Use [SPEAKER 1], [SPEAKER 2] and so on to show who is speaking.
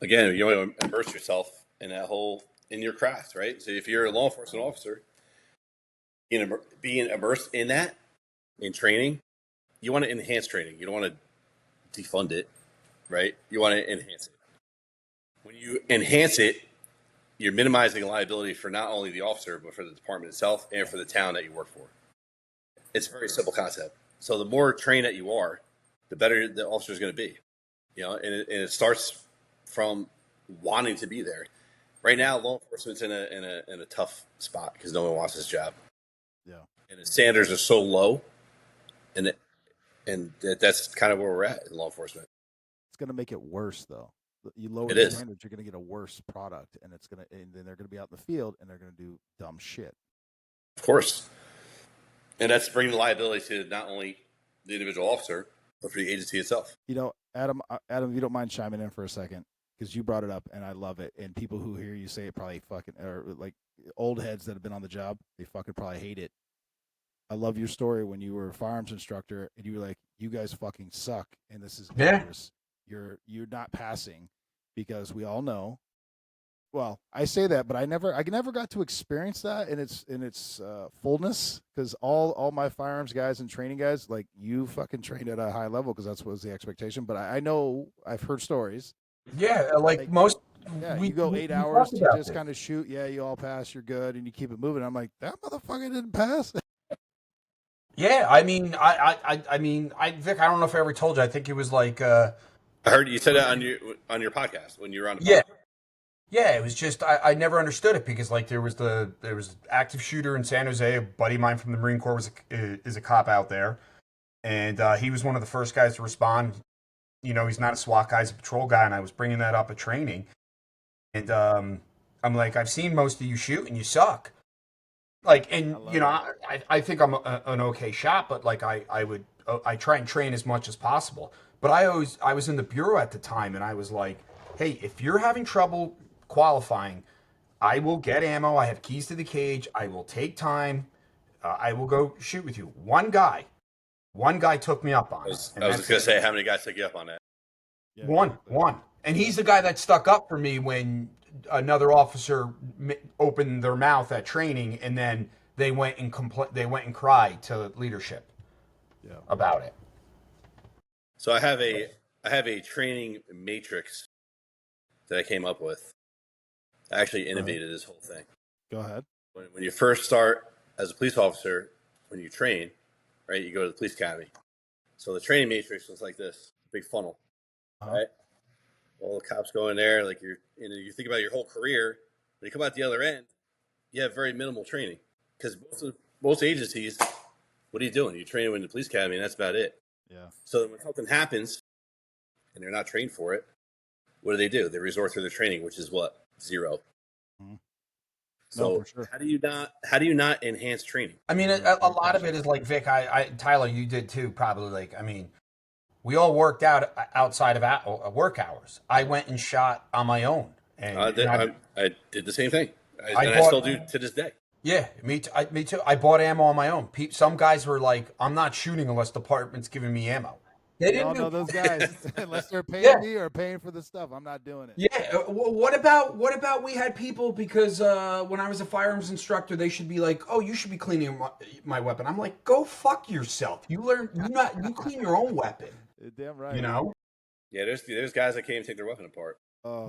[SPEAKER 1] Again, you want to immerse yourself in in your craft, right? So if you're a law enforcement officer, being immersed in that, in training, you want to enhance training. You don't want to defund it, right? You want to enhance it. When you enhance it, you're minimizing liability for not only the officer, but for the department itself and for the town that you work for. It's a very simple concept. So the more trained that you are, the better the officer is going to be. And it starts from wanting to be there. Right now, law enforcement's in a tough spot because no one wants this job.
[SPEAKER 2] Yeah.
[SPEAKER 1] And the standards are so low, and that's kind of where we're at in law enforcement.
[SPEAKER 2] It's going to make it worse, though. You lower
[SPEAKER 1] It
[SPEAKER 2] the
[SPEAKER 1] is.
[SPEAKER 2] standards, you're going to get a worse product, and then they're going to be out in the field and they're going to do dumb shit.
[SPEAKER 1] Of course. And that's bringing the liability to not only the individual officer, but for the agency itself.
[SPEAKER 2] Adam, if you don't mind chiming in for a second, because you brought it up and I love it. And people who hear you say it probably or like old heads that have been on the job, they fucking probably hate it. I love your story when you were a firearms instructor and you were like, you guys fucking suck and this is dangerous. You're not passing because we all know. Well, I say that, but I never got to experience that in its fullness because all my firearms guys and training guys, like you fucking trained at a high level because that's what was the expectation. But I know I've heard stories.
[SPEAKER 3] Yeah, like most.
[SPEAKER 2] Yeah, you go 8 hours to just kind of shoot. Yeah, you all pass, you're good, and you keep it moving. I'm like, that motherfucker didn't pass.
[SPEAKER 3] Yeah, I mean, Vic, I don't know if I ever told you. I think it was like.
[SPEAKER 1] I heard you said that on your podcast when you were on.
[SPEAKER 3] Yeah. Yeah, it was just I never understood it because like there was active shooter in San Jose. A buddy of mine from the Marine Corps is a cop out there, and he was one of the first guys to respond. He's not a SWAT guy; he's a patrol guy, and I was bringing that up at training. And I'm like, I've seen most of you shoot, and you suck. Like, and I think I'm an okay shot, but like I try and train as much as possible. But I was in the bureau at the time, and I was like, hey, if you're having trouble qualifying, I will get ammo. I have keys to the cage. I will take time. I will go shoot with you. One guy took me up on it.
[SPEAKER 1] I was just going to say, how many guys took you up on that?
[SPEAKER 3] Yeah, one. And he's the guy that stuck up for me when another officer opened their mouth at training, and then they went and cried to leadership about it.
[SPEAKER 1] So I have a training matrix that I came up with. I actually innovated this whole thing.
[SPEAKER 2] Go ahead.
[SPEAKER 1] When you first start as a police officer, when you train, right, you go to the police academy. So the training matrix was like this, big funnel, right? All the cops go in there, like you think about your whole career. When you come out the other end, you have very minimal training because most agencies, what are you doing? You're training in the police academy, and that's about it.
[SPEAKER 2] Yeah.
[SPEAKER 1] So when something happens, and they're not trained for it, what do? They resort to their training, which is what? 0. Mm-hmm. So sure. How do you not enhance training?
[SPEAKER 3] I mean, a lot of it is like Vic. Tyler, you did too, probably. Like, I mean, we all worked out outside of work hours. I went and shot on my own, and
[SPEAKER 1] I did the same thing. I still do to this day.
[SPEAKER 3] Yeah, me too. I bought ammo on my own. Some guys were like, "I'm not shooting unless the department's giving me ammo."
[SPEAKER 2] They didn't know those guys unless they're paying me or paying for the stuff. I'm not doing it.
[SPEAKER 3] Yeah. What about we had people because when I was a firearms instructor, they should be like, "Oh, you should be cleaning my weapon." I'm like, "Go fuck yourself. You clean your own weapon."
[SPEAKER 2] Damn right.
[SPEAKER 3] You know.
[SPEAKER 1] Yeah, there's guys that can't even take their weapon apart.
[SPEAKER 3] Yeah,